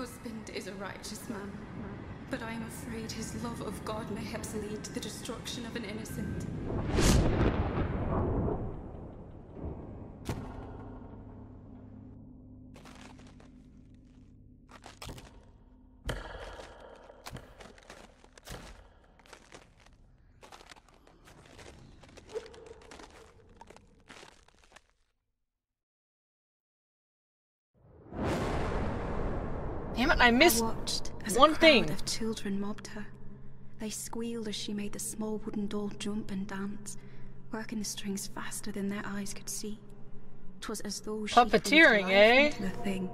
husband is a righteous man, but I am afraid his love of God mayhaps lead to the destruction of an innocent. Damn it, I missed one thing. A crowd of children mobbed her. They squealed as she made the small wooden doll jump and dance, working the strings faster than their eyes could see. 'Twas as though she puppeteering, eh? into the thing.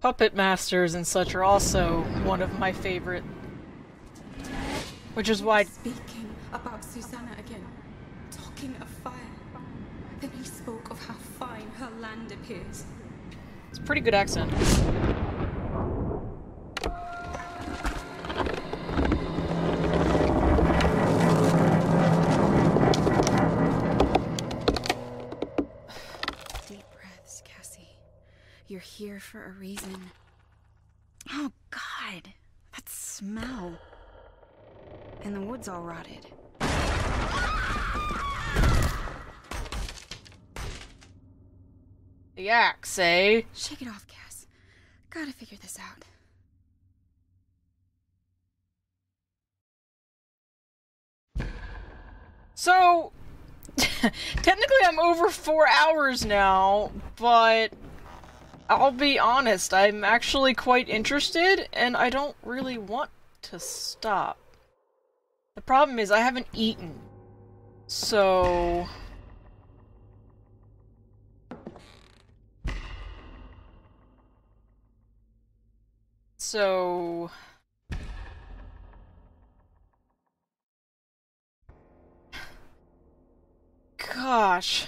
Puppet masters and such are also one of my favorite. Which is why... Speaking about Susanna again, talking of fire. Then he spoke of how fine her land appears. It's a pretty good accent. Deep breaths, Cassie. You're here for a reason. Oh, God. That smell. And the wood's all rotted. The axe, eh? Shake it off, Cass. Gotta figure this out. So, technically I'm over 4 hours now, but I'll be honest, I'm actually quite interested, and I don't really want to stop. The problem is I haven't eaten, so... Gosh.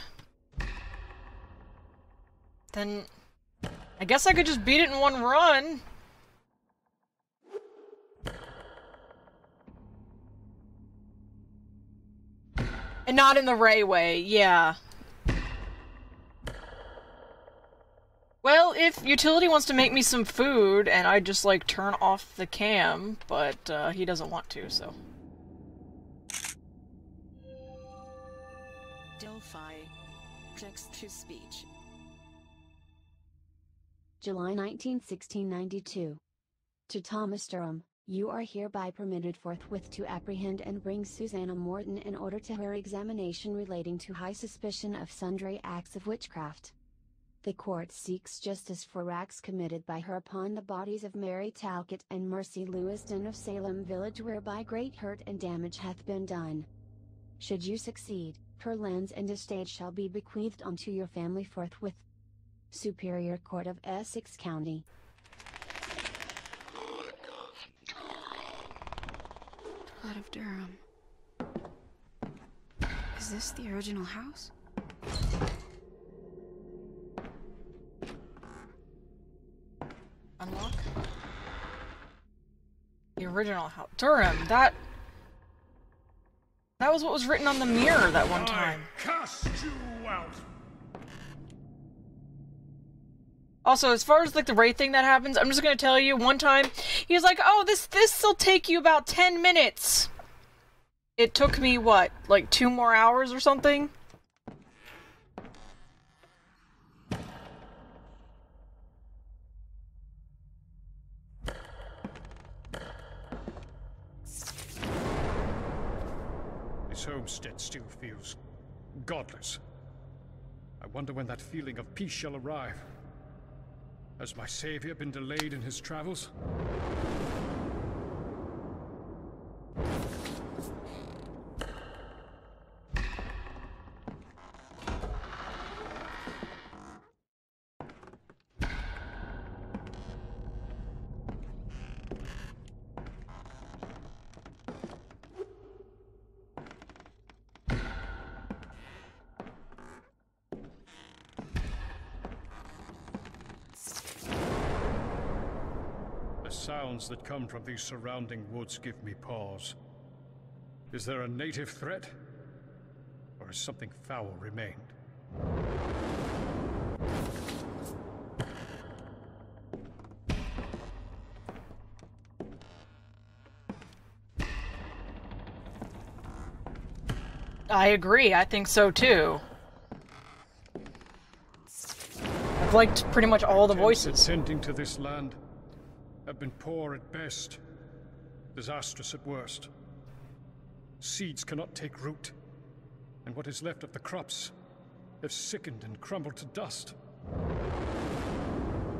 Then... I guess I could just beat it in one run. And not in the Ray way, yeah. Well, if Utility wants to make me some food, and I just, like, turn off the cam, but, he doesn't want to, so. Delphi. Text-to-speech. July 19, 1692. To Thomas Durham, you are hereby permitted forthwith to apprehend and bring Susanna Morton in order to her examination relating to high suspicion of sundry acts of witchcraft. The court seeks justice for acts committed by her upon the bodies of Mary Talcott and Mercy Lewiston of Salem Village, whereby great hurt and damage hath been done. Should you succeed, her lands and estate shall be bequeathed unto your family forthwith. Superior Court of Essex County. Blood of Durham. Is this the original house? Unlock? The original house. Durham, that was what was written on the mirror that one time. I cast you out. Also, as far as like the raid thing that happens, I'm just gonna tell you, one time, he was like, oh, this'll take you about 10 minutes. It took me, what, like 2 more hours or something? This homestead still feels godless. I wonder when that feeling of peace shall arrive. Has my savior been delayed in his travels? Sounds that come from these surrounding woods give me pause. Is there a native threat? Or has something foul remained? I agree, I think so too. I've liked pretty much all the voices. Tending to this land have been poor at best, disastrous at worst. Seeds cannot take root, and what is left of the crops have sickened and crumbled to dust.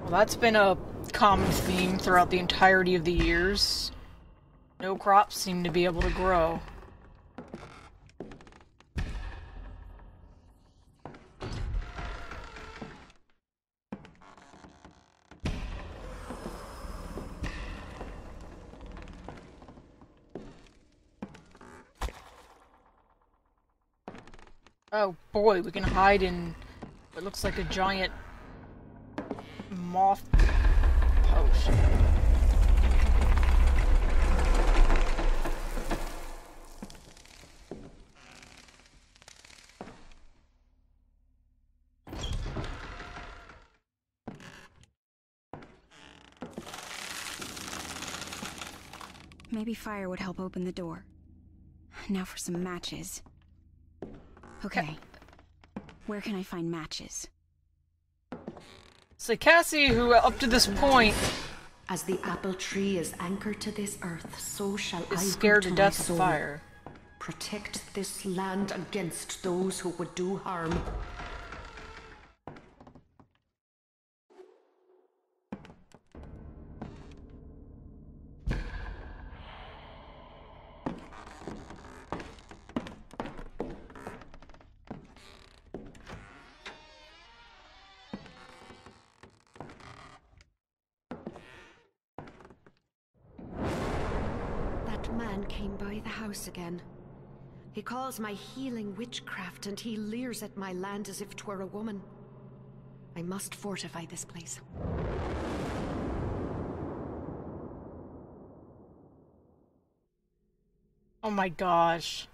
Well, that's been a common theme throughout the entirety of the years. No crops seem to be able to grow. Oh boy, we can hide in what looks like a giant moth potion. Maybe fire would help open the door. Now for some matches. Okay. Where can I find matches? So Cassie, who up to this point As the apple tree is anchored to this earth, so shall I is be scared to my death of soul. fire. Protect this land against those who would do harm. That man came by the house again. He calls my healing witchcraft, and he leers at my land as if 'twere a woman. I must fortify this place. Oh my gosh.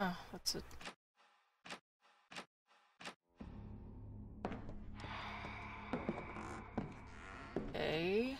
Oh, that's it. Okay.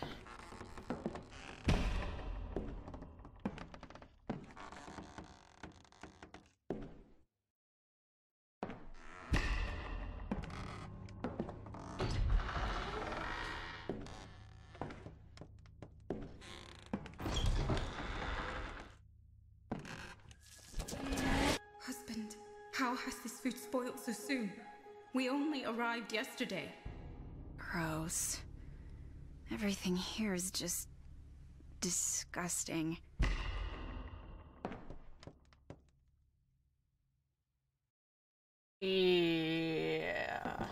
Husband, how has this food spoiled so soon? We only arrived yesterday. Gross. Everything here is just disgusting. Yeah.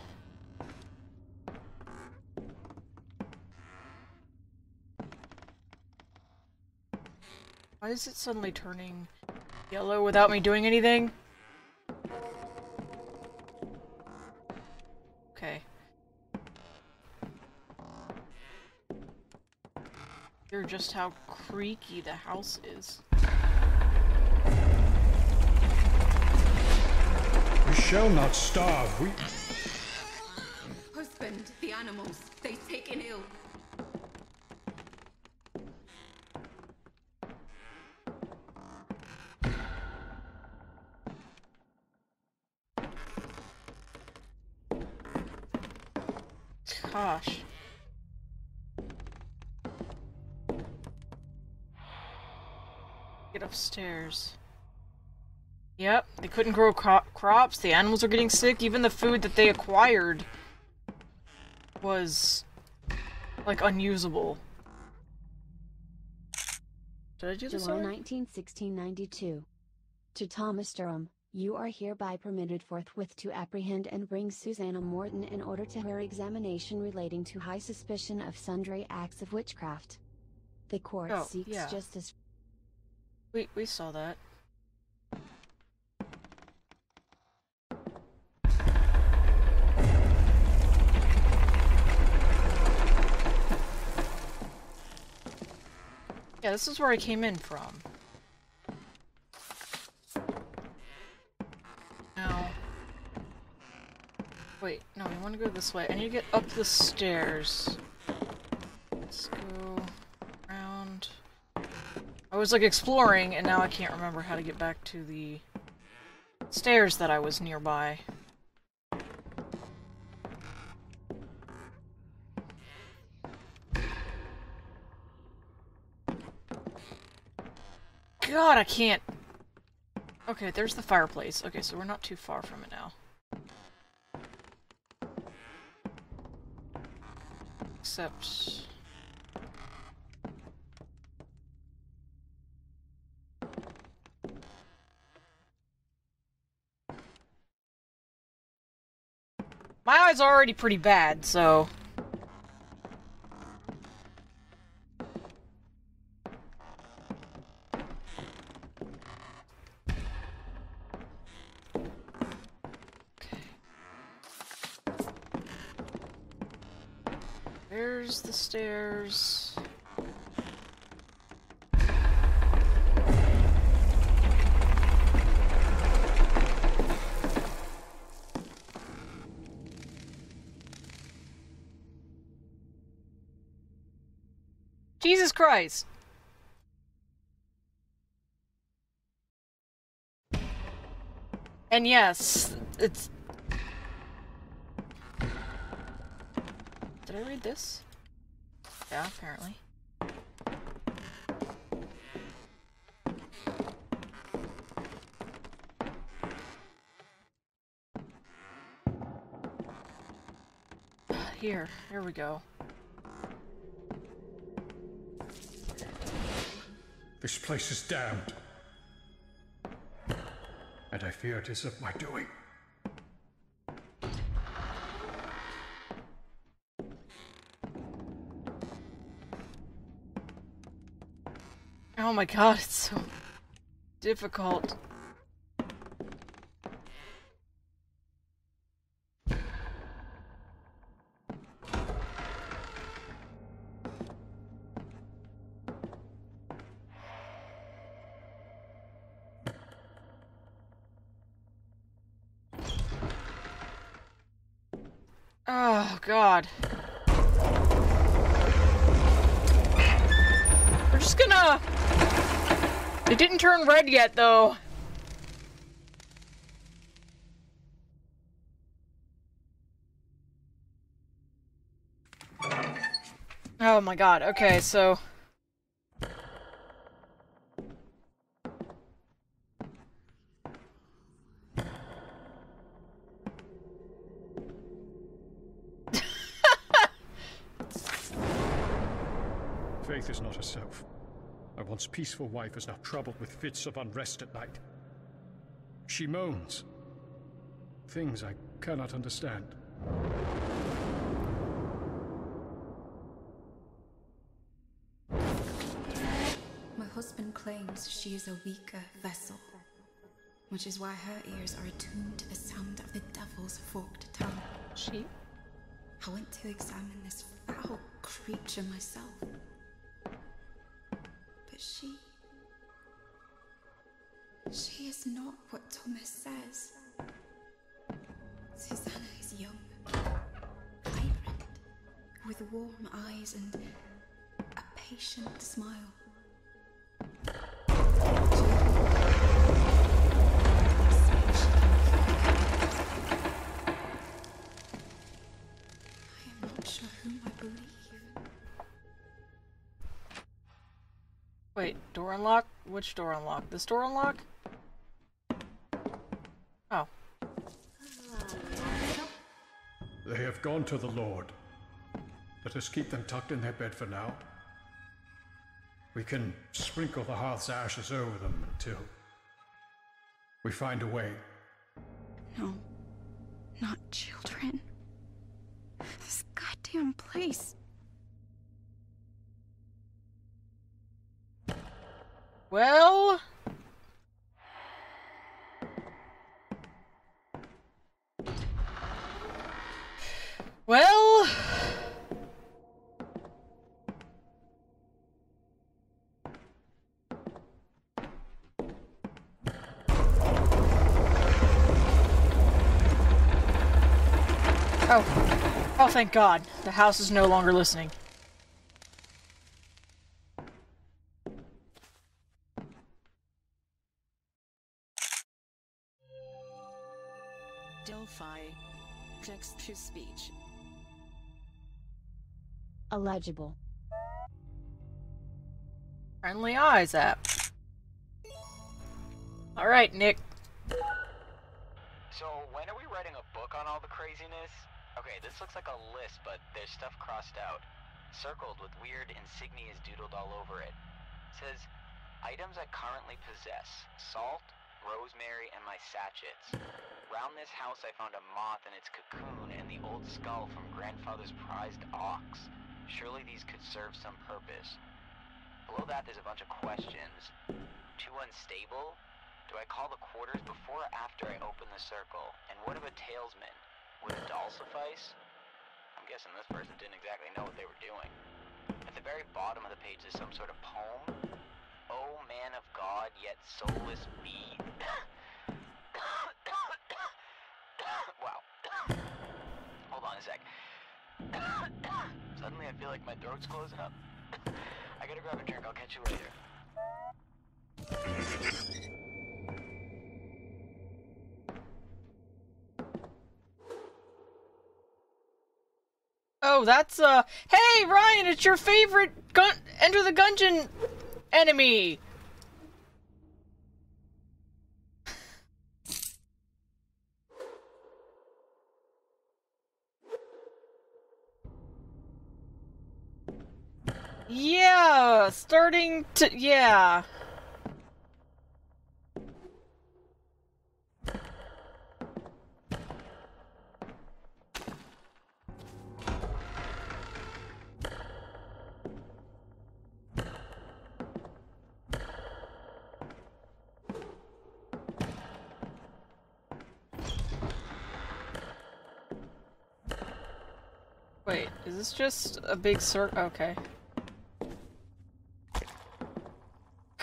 Why is it suddenly turning yellow without me doing anything? Okay. Hear just how creaky the house is. We shall not starve. We... Husband, the animals, they've taken ill. Gosh. Get upstairs. Yep, they couldn't grow crops, the animals are getting sick, even the food that they acquired was, like, unusable. Did I do this July already? 19, 1692. To Thomas Durham, you are hereby permitted forthwith to apprehend and bring Susanna Morton in order to her examination relating to high suspicion of sundry acts of witchcraft. The court Oh, seeks yeah. justice. We saw that. Yeah, this is where I came in from. Now, Wait, no, we want to go this way. I need to get up the stairs. Let's go around. I was like exploring, and now I can't remember how to get back to the stairs that I was nearby. God, I can't. Okay, there's the fireplace. Okay, so we're not too far from it now. Except... my eye's already pretty bad, so... There's the stairs. Jesus Christ! And yes, it's... Did I read this? Yeah, apparently. Here we go. This place is damned. And I fear it is of my doing. Oh my god, it's so difficult. Oh god. We're just gonna... It didn't turn red yet, though. Oh my god, okay, so... Faith is not herself. My once peaceful wife is now troubled with fits of unrest at night. She moans. Things I cannot understand. My husband claims she is a weaker vessel, which is why her ears are attuned to the sound of the devil's forked tongue. She? I went to examine this foul creature myself. But she is not what Thomas says. Susanna is young, vibrant, with warm eyes and a patient smile. I am not sure whom I believe. Wait, door unlock? Which door unlock? This door unlock? Oh. They have gone to the Lord. Let us keep them tucked in their bed for now. We can sprinkle the hearth's ashes over them until we find a way. No, not children. This goddamn place. Well... Well... Oh. Oh, thank God. The house is no longer listening. Delphi. Text-to-speech. Illegible. Friendly Eyes app. Alright, Nick. So, when are we writing a book on all the craziness? Okay, this looks like a list, but there's stuff crossed out. Circled with weird insignias doodled all over it. It says, items I currently possess. Salt, rosemary, and my sachets. Round this house I found a moth in its cocoon and the old skull from grandfather's prized ox. Surely these could serve some purpose. Below that there's a bunch of questions. Too unstable? Do I call the quarters before or after I open the circle? And what of a talesman? Would a doll suffice? I'm guessing this person didn't exactly know what they were doing. At the very bottom of the page is some sort of poem. Oh man of God, yet soulless be. Wow. Hold on a sec. Suddenly I feel like my throat's closing up. I gotta grab a drink, I'll catch you later. Oh, that's, hey, Ryan, it's your favorite Enter the Gungeon enemy! Yeah, starting to, yeah. Wait, is this just a big circle? Okay.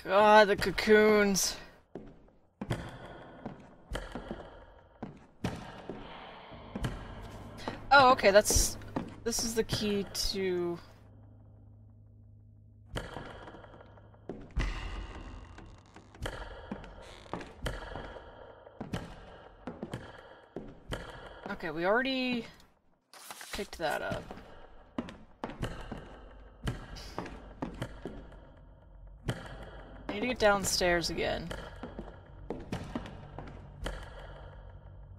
God, the cocoons. Oh, okay, this is the key to... Okay, we already picked that up. I need to get downstairs again.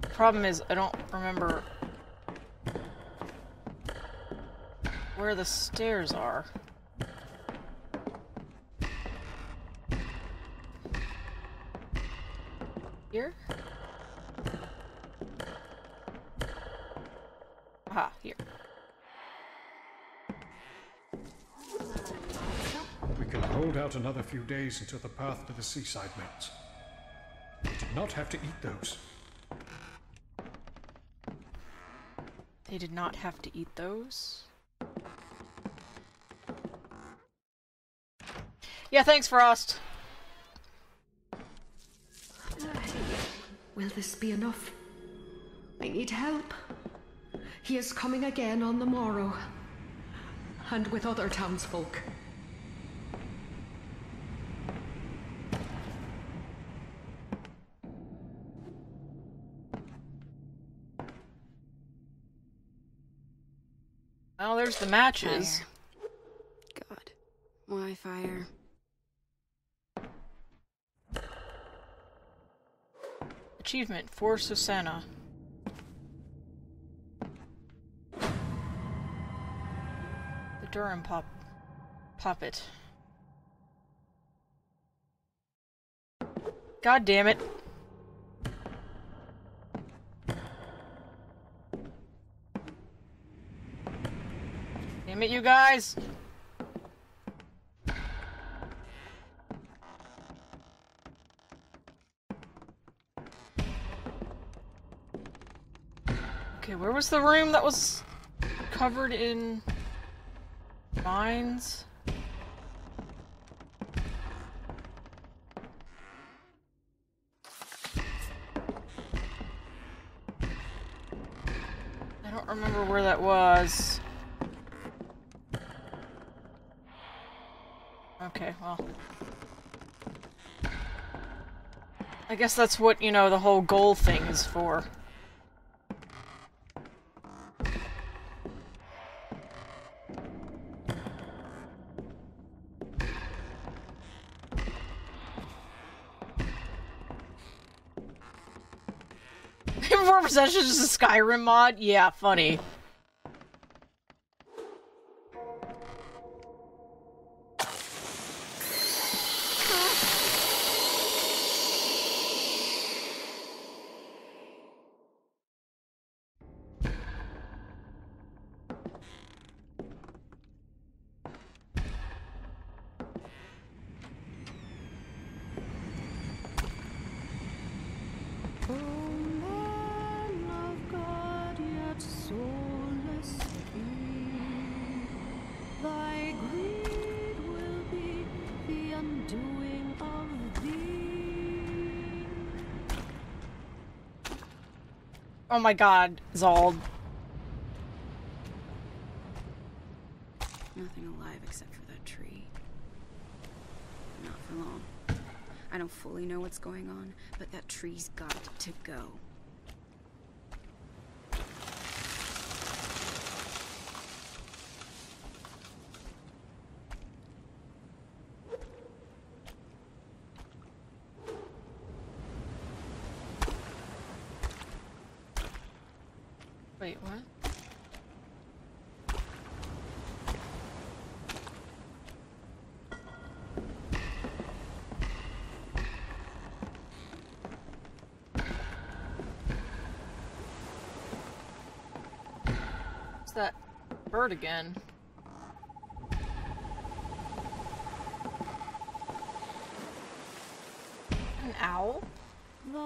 The problem is, I don't remember where the stairs are. Here? Aha, here. We can hold out another few days until the path to the seaside melts. We did not have to eat those. They did not have to eat those? Yeah, thanks, Frost. Will this be enough? I need help. He is coming again on the morrow, and with other townsfolk. Oh, there's the matches. Fire. God. Why fire? Achievement for Susanna. The Durham puppet. God damn it. Damn it, you guys! Okay, where was the room that was covered in vines? The I don't remember where that was. Okay, well. I guess that's what, you know, the whole goal thing is for. More possession is a Skyrim mod? Yeah, funny. Oh my god, Zald. Nothing alive except for that tree. Not for long. I don't fully know what's going on, but that tree's got to go. Wait, what? It's that bird again. An owl? The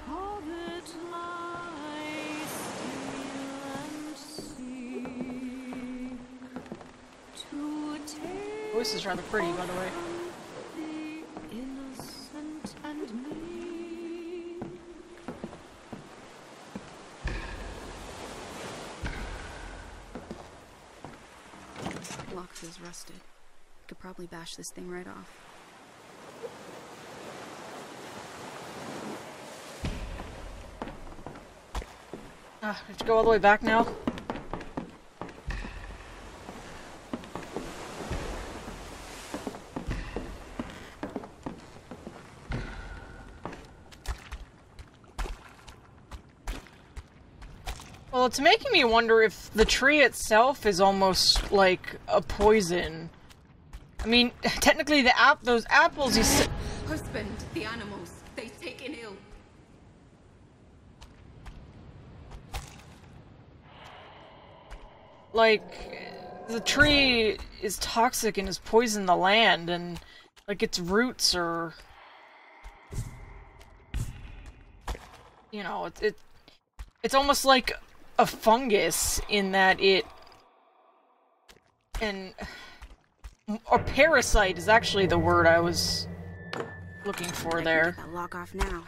comet lies still and seek to take Voice is rather pretty, by the way. the innocent and meek. Lock feels rusted. Could probably bash this thing right off. We have to go all the way back now? Well, it's making me wonder if the tree itself is almost like a poison. I mean, technically those apples you s- Husband, the animals, they've taken ill. like, the tree is toxic and has poisoned the land, and, like, its roots are... You know, it's almost like a fungus in that it... And... Or parasite is actually the word I was looking for there. I'll lock off now.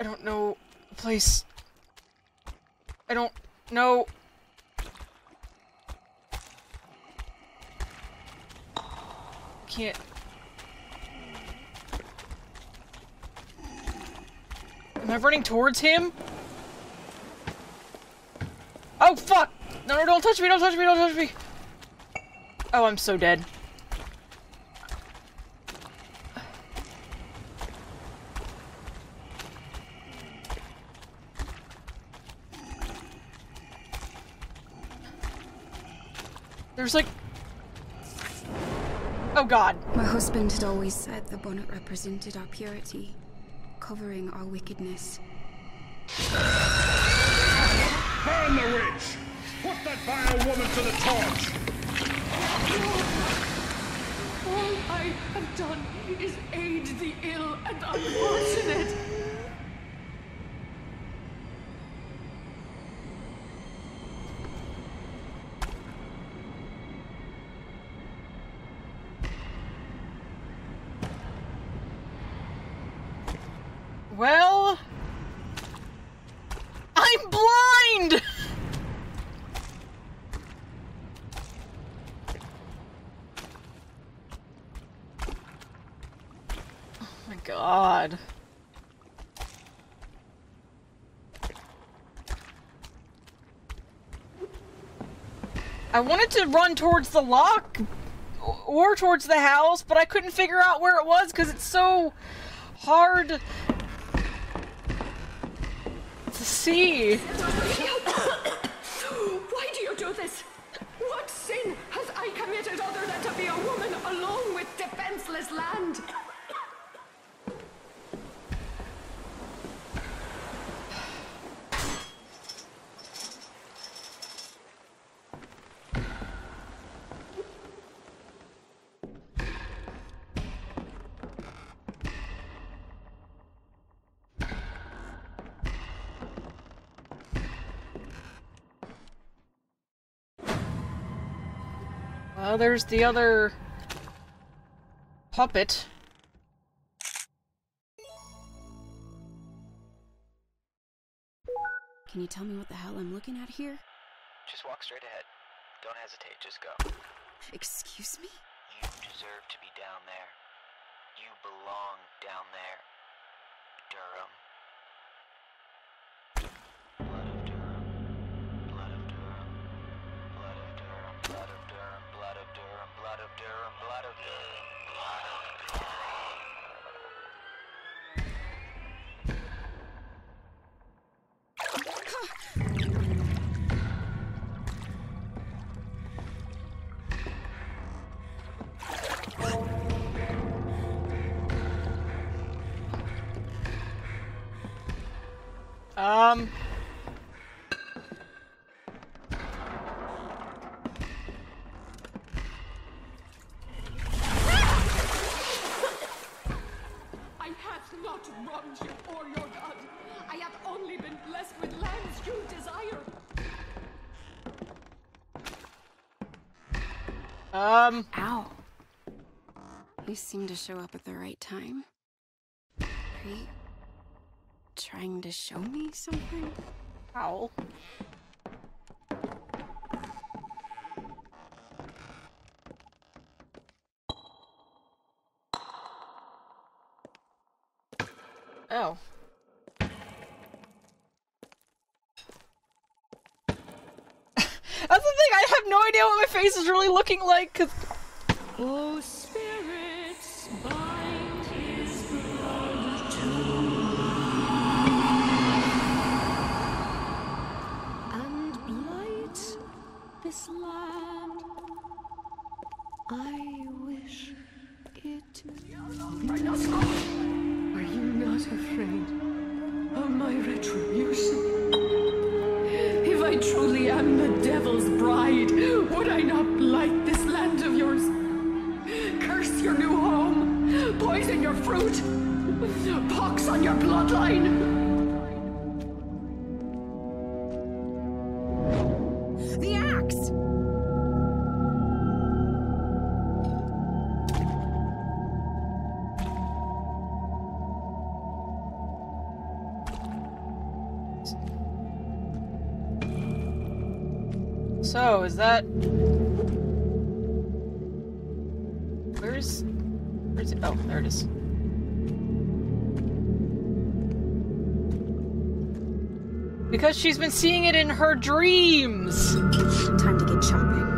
I don't know the place. I don't know. Can't. Am I running towards him? Oh fuck! No, no, don't touch me, don't touch me, don't touch me! Oh, I'm so dead. There's like... Oh god. My husband had always said the bonnet represented our purity, covering our wickedness. Burn the witch! Put that vile woman to the torch! All I have done is aid the ill and unfortunate. Well... I'm blind! Oh my god. I wanted to run towards the lock or towards the house, but I couldn't figure out where it was because it's so hard to see. Why do you do this? What sin has I committed other than to be a woman alone with defenseless land? Well, there's the other puppet. Can you tell me what the hell I'm looking at here? Just walk straight ahead. Don't hesitate, just go. Excuse me? You deserve to be down there. You belong down there. Durham. Blood of Durham. Blood of Durham. Blood of Durham. Blood of Durham. Blood of Durham. Blood of Durham. Blood of Durham. Blood of Durham. I have not wronged you or your God. I have only been blessed with lands you desire. Ow. You seem to show up at the right time. Are you trying to show me something? Ow. Oh. That's the thing, I have no idea what my face is really looking like, 'cause... Oh, spirits, bind his blood to and blight this land. I wish it. Are you not afraid of my retribution? If I truly am the devil's bride, would I not blight this land of yours? Curse your new home, poison your fruit, pox on your bloodline. The axe! So, is that... Where's it? Oh, there it is. Because she's been seeing it in her dreams! Time to get chopping.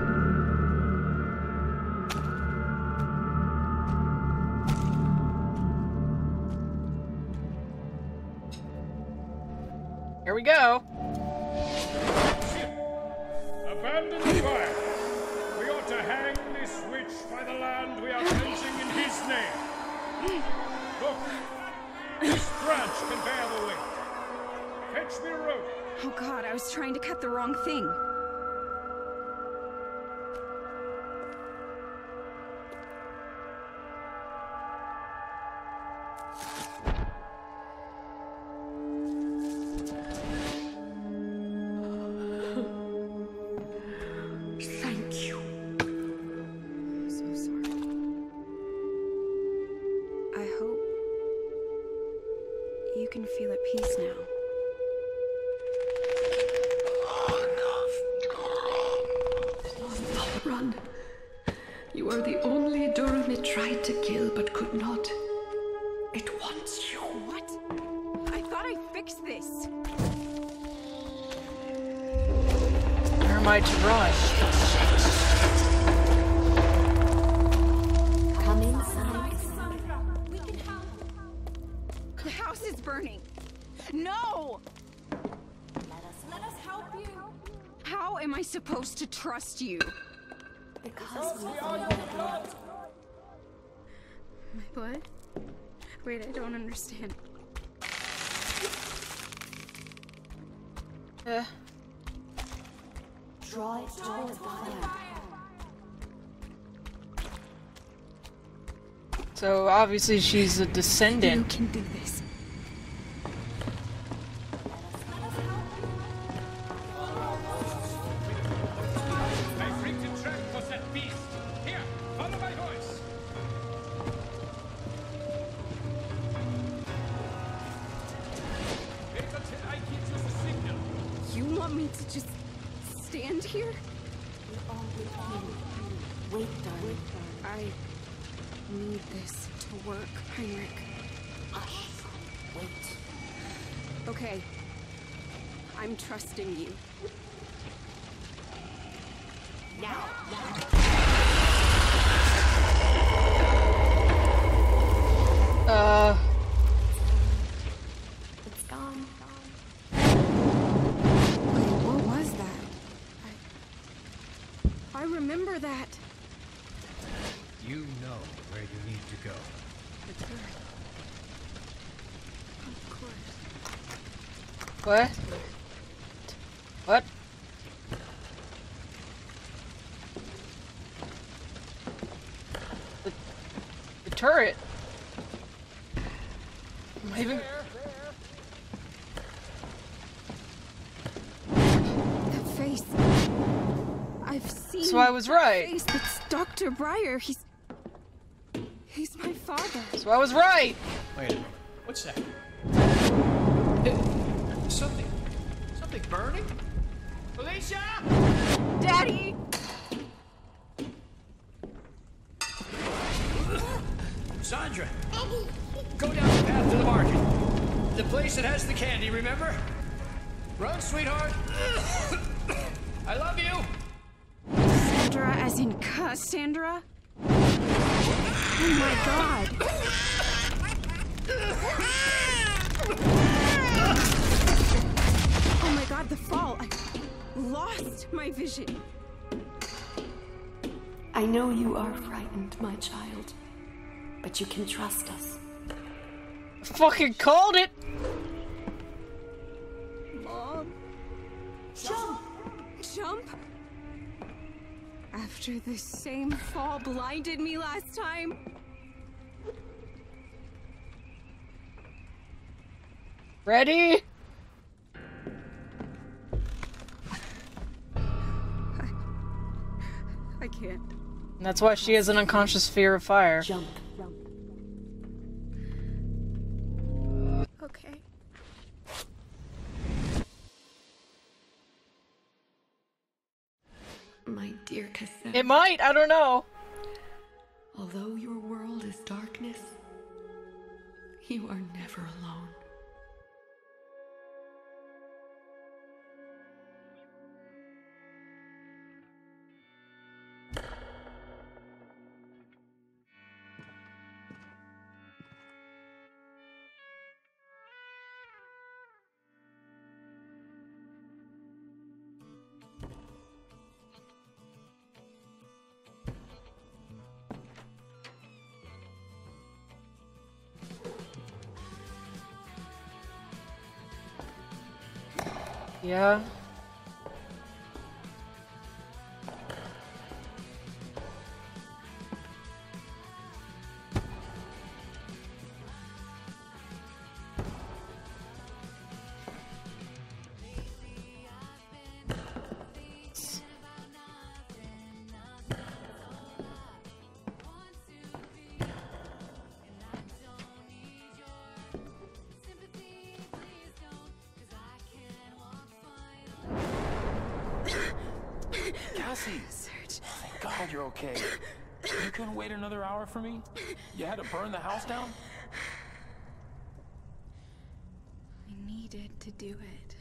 Here we go. Abandon the fire. We ought to hang this witch by the land we are cleansing in his name. Look, this branch can bear the weight. Fetch me a rope. Oh god, I was trying to cut the wrong thing. Thank you. So sorry. I hope you can feel at peace now. Run. You are the only Durham it tried to kill but could not. It wants you. What? I thought I fixed this. Where am I to run? Come inside. We can help. The house is burning. No! Let us help you. How am I supposed to trust you? Because we My blood? Wait, I don't understand. draw it toward the fire. So obviously she's a descendant. You can do this. I freaked and track was that beast. Here, follow my voice. Wait until I give you the signal. You want me to just stand here? We all wait here. Wait, darling. I need this to work, Heinrich. Hush. Wait. Okay. I'm trusting you. Now. It's gone. What was that? I remember that. You know where you need to go. The turret. Of course. What? What? The turret? Am I even... That face. I've seen. So I was right. Face. It's Dr. Breyer. He's my father. So I was right! Wait a minute. What's that? Something burning? Alicia! Daddy! Sandra! Go down the path to the market. The place that has the candy, remember? Run, sweetheart! I love you! Sandra as in Cassandra? Oh my god. Oh my god, the fall. I lost my vision. I know you are frightened, my child, but you can trust us. Fucking called it! Mom. Jump! Jump? After the same fall blinded me last time? Ready? I can't. And that's why she has an unconscious fear of fire. Jump. Okay. My dear Cassandra, It might, I don't know. although your world is darkness, you are never alone. Yeah. Cassie! Thank God you're okay. You couldn't wait another hour for me? You had to burn the house down? I needed to do it.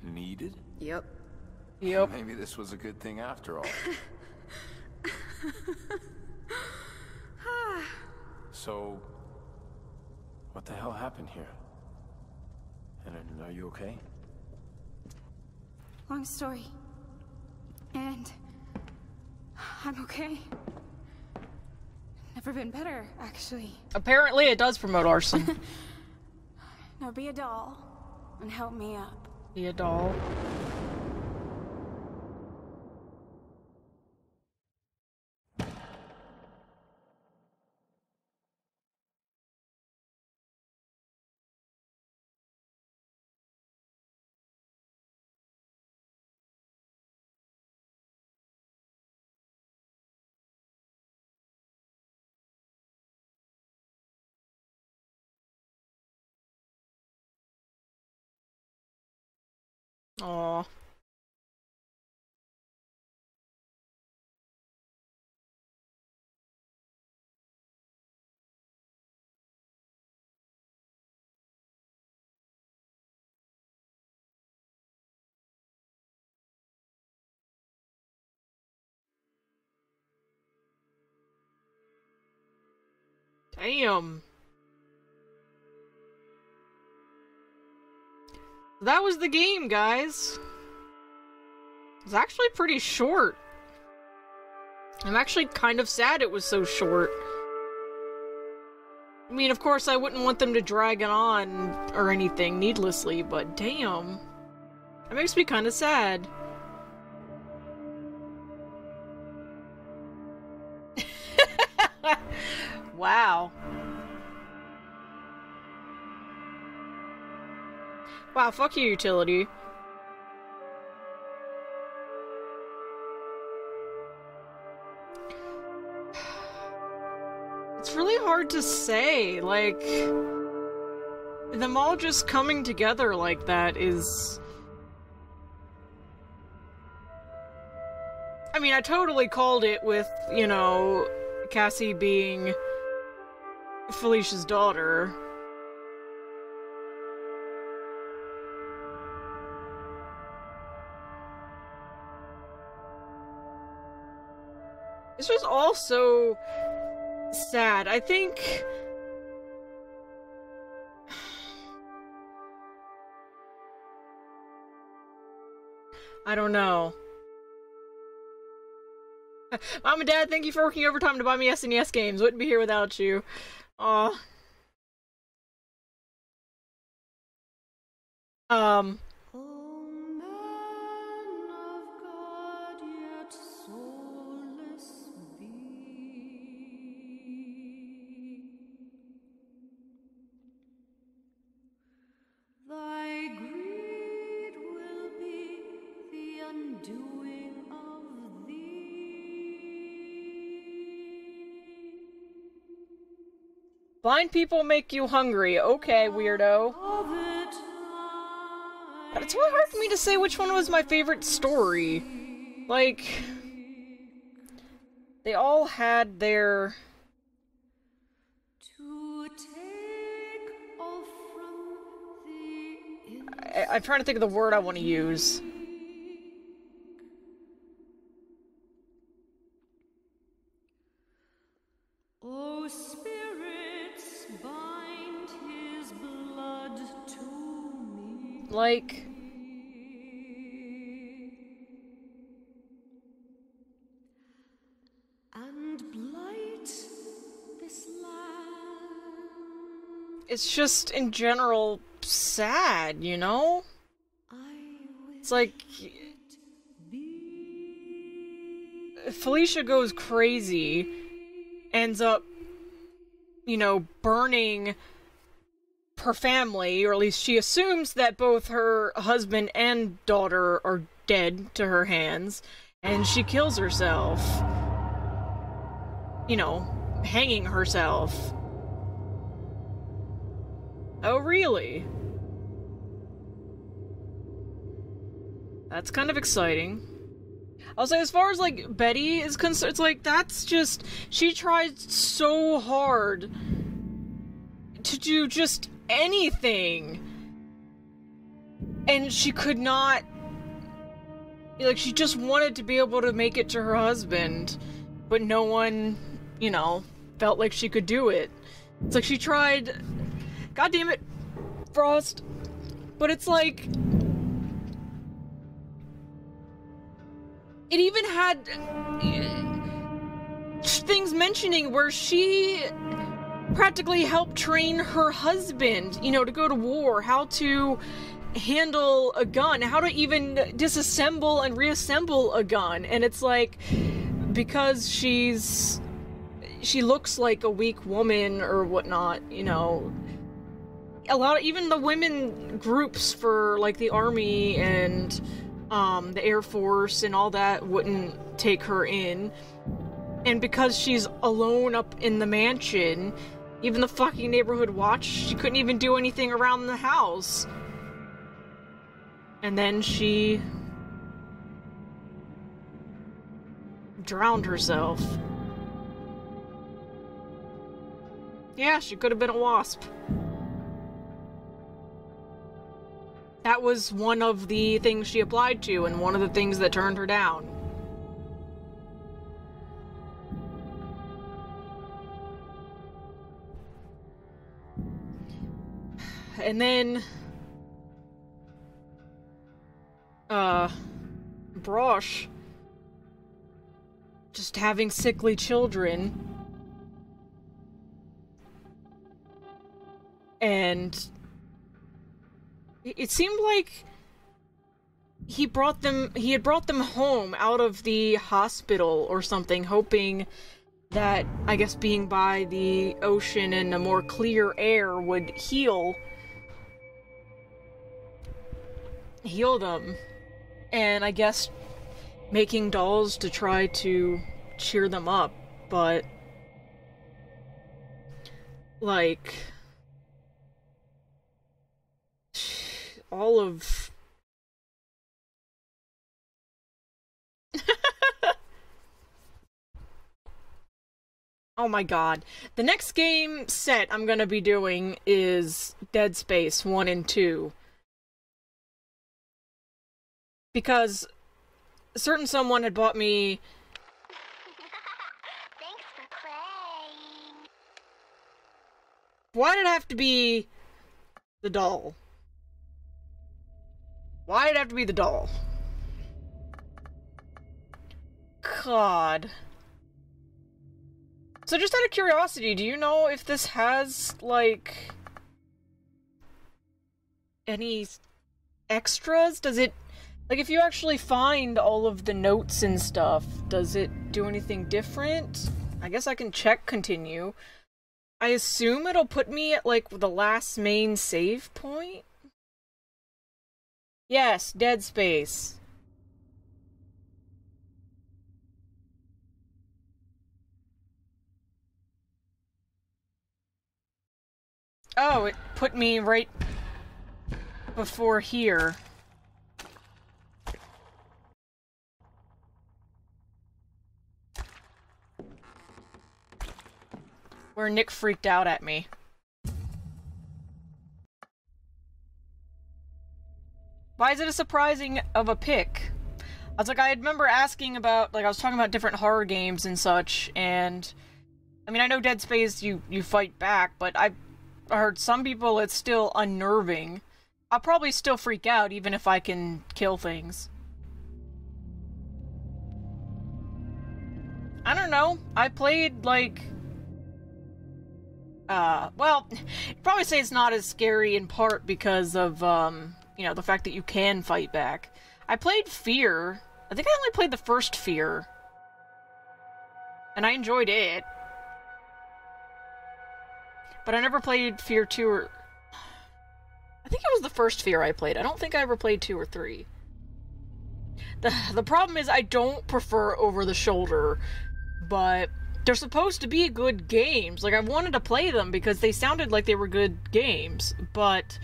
Needed? Yep. Yep. Maybe this was a good thing after all. So, what the hell happened here? And are you okay? Long story. And I'm okay. Never been better, actually. Apparently it does promote arson. Now be a doll and help me up. Be a doll. Aww. Damn. That was the game, guys. It's actually pretty short. I'm actually kind of sad it was so short. I mean, of course, I wouldn't want them to drag it on or anything needlessly, but damn. That makes me kind of sad. Wow. Wow, fuck you, utility. It's really hard to say, like... them all just coming together like that is... I mean, I totally called it with, you know, Cassie being Felicia's daughter. This was also sad. I think... I don't know. Mom and Dad, thank you for working overtime to buy me SNES games. Wouldn't be here without you. Aw. Thy greed will be the undoing of thee. Blind people make you hungry. Okay, weirdo. But it's really hard for me to say which one was my favorite story. Like... they all had their... I'm trying to think of the word I want to use. O spirits, bind his blood to me. Like... and blight this land. it's just, in general, sad, you know? It's like... Felicia goes crazy, ends up, you know, burning her family, or at least she assumes that both her husband and daughter are dead to her hands, and she kills herself. You know, hanging herself. Oh, really? That's kind of exciting. I'll say, as far as, like, Betty is concerned, it's like, that's just... She tried so hard to do just anything. And she could not... Like, she just wanted to be able to make it to her husband. But no one, you know, felt like she could do it. It's like she tried... God damn it, Frost. But it's like... It even had things mentioning where she practically helped train her husband, you know, to go to war, how to handle a gun, how to even disassemble and reassemble a gun. And it's like, because she looks like a weak woman or whatnot, you know, even the women groups for, like, the army and the Air Force and all that wouldn't take her in. And because she's alone up in the mansion, even the fucking neighborhood watch, she couldn't even do anything around the house. And then she drowned herself. Yeah, she could have been a wasp. That was one of the things she applied to, and one of the things that turned her down. And then... Brosh... just having sickly children. And... It seemed like he had brought them home out of the hospital or something, hoping that, I guess, being by the ocean and a more clear air would heal them. And I guess making dolls to try to cheer them up, but like... all of... Oh my god. The next game set I'm gonna be doing is Dead Space 1 and 2. Because a certain someone had bought me... Thanks for playing. Why did it have to be the doll? Why did it have to be the doll? God. So just out of curiosity, do you know if this has, like, any extras? Does it, like, if you actually find all of the notes and stuff, does it do anything different? I guess I can check continue. I assume it'll put me at, like, the last main save point? Yes, Dead Space. Oh, it put me right before here. Where Nick freaked out at me. Why is it a surprising of a pick? I was like, I remember asking about, like, I was talking about different horror games and such, and I mean, I know Dead Space, you fight back, but I've heard some people it's still unnerving. I'll probably still freak out even if I can kill things. I don't know. I played, like... well, you'd probably say it's not as scary in part because of, you know, the fact that you can fight back. I played Fear. I think I only played the first Fear. And I enjoyed it. But I never played Fear 2 or... I think it was the first Fear I played. I don't think I ever played 2 or 3. The problem is I don't prefer over-the-shoulder, but they're supposed to be good games. Like, I wanted to play them because they sounded like they were good games, but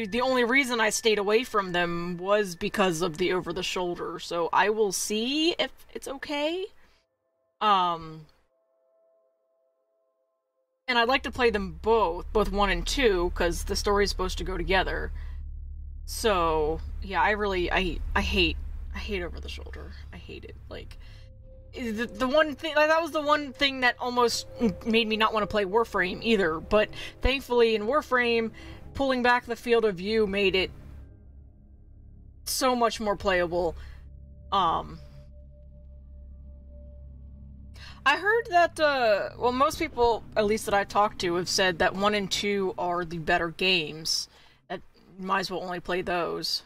the only reason I stayed away from them was because of the over-the-shoulder, so I will see if it's okay. And I'd like to play them both 1 and 2, because the story's supposed to go together. So, yeah, I hate over-the-shoulder. I hate it. Like, the one thing, like, that was the one thing that almost made me not want to play Warframe either, but thankfully in Warframe, pulling back the field of view made it so much more playable. I heard that, well, most people, at least that I talked to, have said that 1 and 2 are the better games. That you might as well only play those.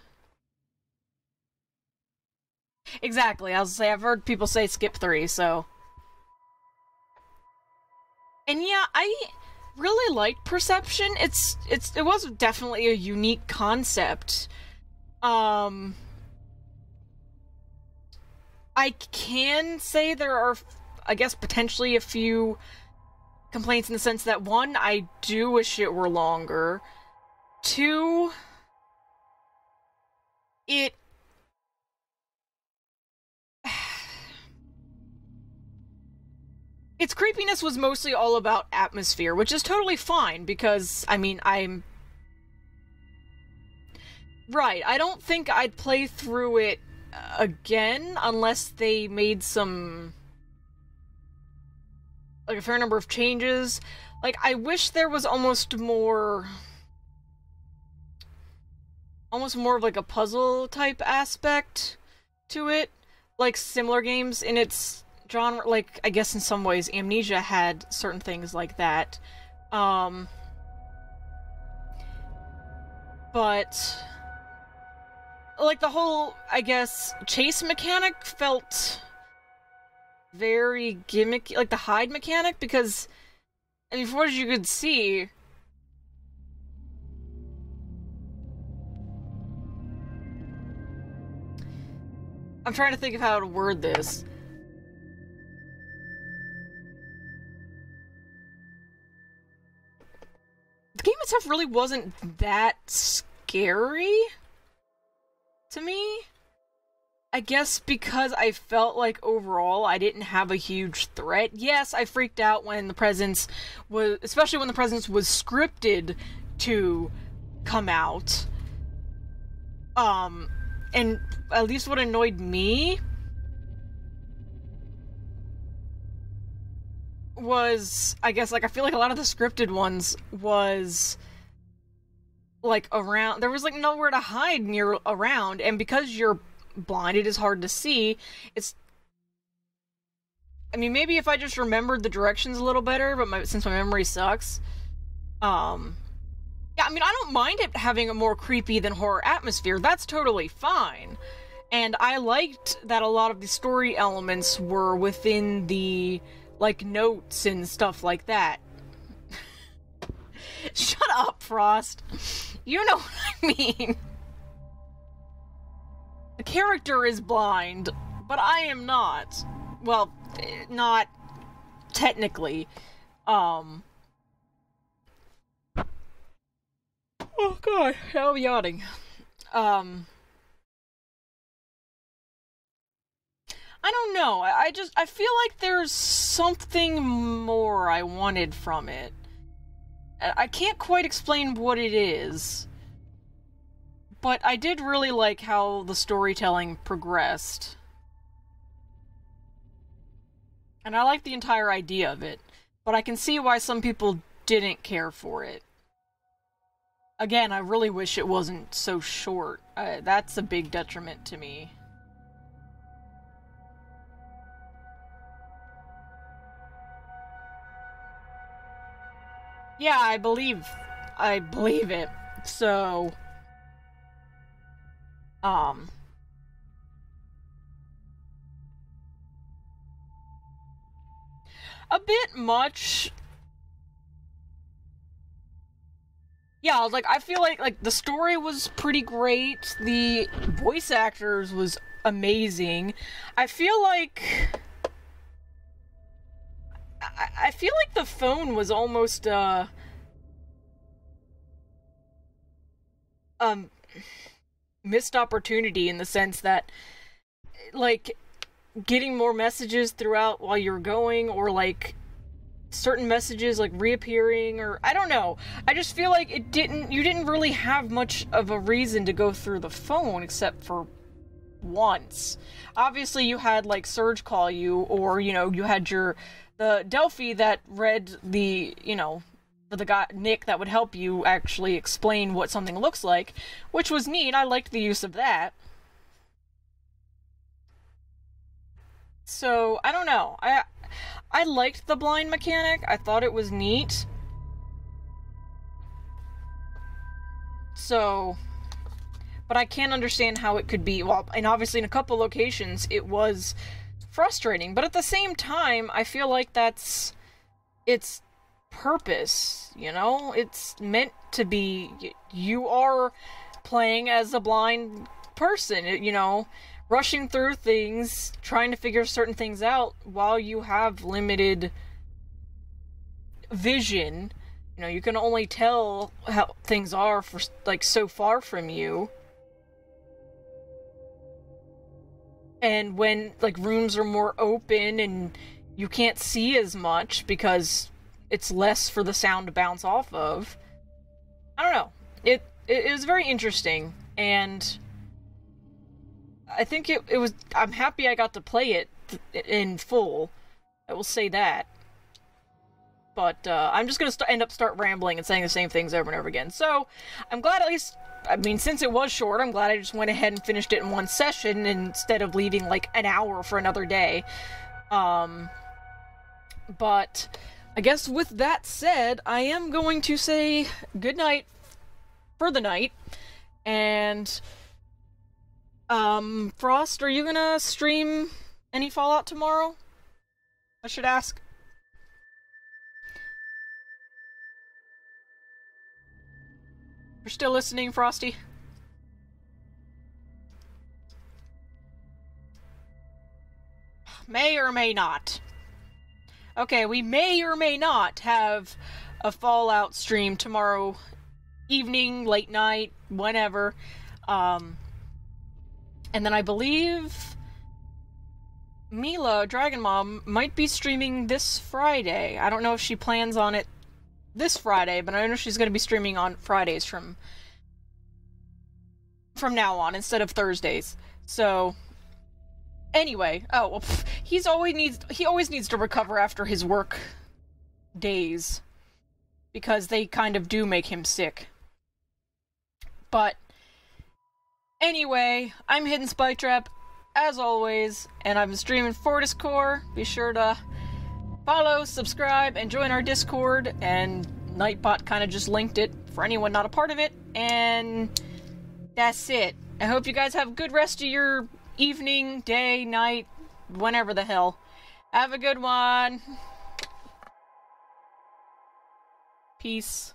Exactly, I was gonna say, I've heard people say skip 3, so... And yeah, I really liked Perception. It was definitely a unique concept. I can say there are, I guess, potentially a few complaints in the sense that, 1, I do wish it were longer. 2, its creepiness was mostly all about atmosphere, which is totally fine, because, I mean, Right, I don't think I'd play through it again unless they made some... like, a fair number of changes. Like, I wish there was almost more of, like, a puzzle-type aspect to it. Like, similar games in its genre, like, I guess in some ways Amnesia had certain things like that. But... like, the whole, I guess, chase mechanic felt very gimmicky, like the hide mechanic, because, I mean, from what you could see, I'm trying to think of how to word this. The game itself really wasn't that scary to me. I guess because I felt like overall I didn't have a huge threat. Yes, I freaked out when the presence was, especially when the presence was scripted to come out. And at least what annoyed me was, I guess, like, I feel like a lot of the scripted ones was, like, around, there was, like, nowhere to hide around, and because you're blind, it is hard to see. It's, I mean, maybe if I just remembered the directions a little better, but since my memory sucks, yeah, I mean, I don't mind it having a more creepy than horror atmosphere. That's totally fine. And I liked that a lot of the story elements were within the, like, notes and stuff like that. Shut up, Frost. You know what I mean. The character is blind, but I am not. Well, not technically. Oh god, I'm yawning. I don't know. I feel like there's something more I wanted from it. I can't quite explain what it is. But I did really like how the storytelling progressed. And I like the entire idea of it. But I can see why some people didn't care for it. Again, I really wish it wasn't so short. That's a big detriment to me. Yeah, I believe it. So, a bit much. Yeah, I feel like the story was pretty great. The voice actors was amazing. I feel like the phone was almost, missed opportunity in the sense that, like, getting more messages throughout while you're going, or like certain messages like reappearing, or I don't know. I just feel like you didn't really have much of a reason to go through the phone except for once. Obviously you had like Surge call you, or you had the Delphi that read the the guy Nick that would help you actually explain what something looks like, which was neat. I liked the use of that. So, I don't know. I liked the blind mechanic. I thought it was neat. So, but I can't understand how it could be, well, and obviously in a couple locations it was frustrating, but at the same time, I feel like it's purpose, It's meant to be, you are playing as a blind person, rushing through things, trying to figure certain things out while you have limited vision. You can only tell how things are for, like, so far from you. And when, like, rooms are more open and you can't see as much because it's less for the sound to bounce off of. I don't know. It was very interesting, and I think it was... I'm happy I got to play it in full. I will say that. But I'm just going to start rambling and saying the same things over and over again. So, I'm glad at least... I mean, since it was short, I'm glad I just went ahead and finished it in one session instead of leaving, like, an hour for another day. But I guess with that said, I am going to say goodnight for the night. And... Frost, are you gonna stream any Fallout tomorrow? I should ask. You're still listening, Frosty? May or may not. Okay, we may or may not have a Fallout stream tomorrow evening, late night, whenever. And then I believe Mila, Dragon Mom, might be streaming this Friday. I don't know if she plans on it this Friday, but I know she's going to be streaming on Fridays from now on instead of Thursdays. So, anyway, he always needs to recover after his work days, because they kind of do make him sick. But anyway, I'm HiddenSpikeTrap, as always, and I've been streaming Fortis Core. Be sure to follow, subscribe, and join our Discord, and Nightbot kind of just linked it for anyone not a part of it, and that's it. I hope you guys have a good rest of your evening, day, night, whenever the hell. Have a good one. Peace.